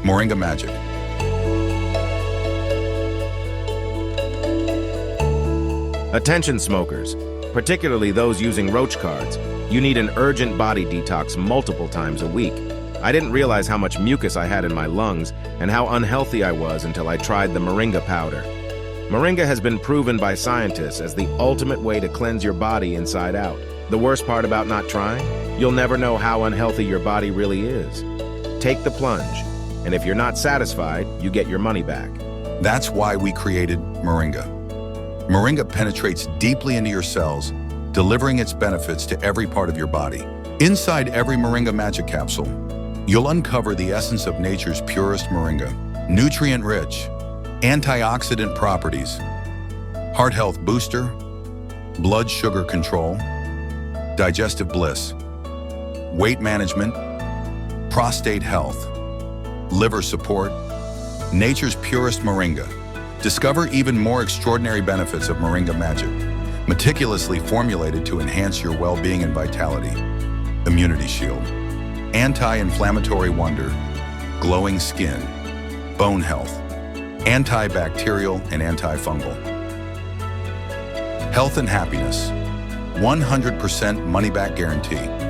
Moringa Magic. Attention smokers, particularly those using roach cards, you need an urgent body detox multiple times a week. I didn't realize how much mucus I had in my lungs and how unhealthy I was until I tried the Moringa powder. Moringa has been proven by scientists as the ultimate way to cleanse your body inside out. The worst part about not trying? You'll never know how unhealthy your body really is. Take the plunge, and if you're not satisfied, you get your money back. That's why we created Moringa. Moringa penetrates deeply into your cells, delivering its benefits to every part of your body. Inside every Moringa Magic capsule, you'll uncover the essence of nature's purest moringa. Nutrient-rich, antioxidant properties, heart health booster, blood sugar control, digestive bliss, weight management, prostate health, liver support, nature's purest moringa. Discover even more extraordinary benefits of Moringa Magic, meticulously formulated to enhance your well-being and vitality. Immunity shield, anti-inflammatory wonder, glowing skin, bone health, antibacterial and antifungal. Health and happiness, 100% money-back guarantee.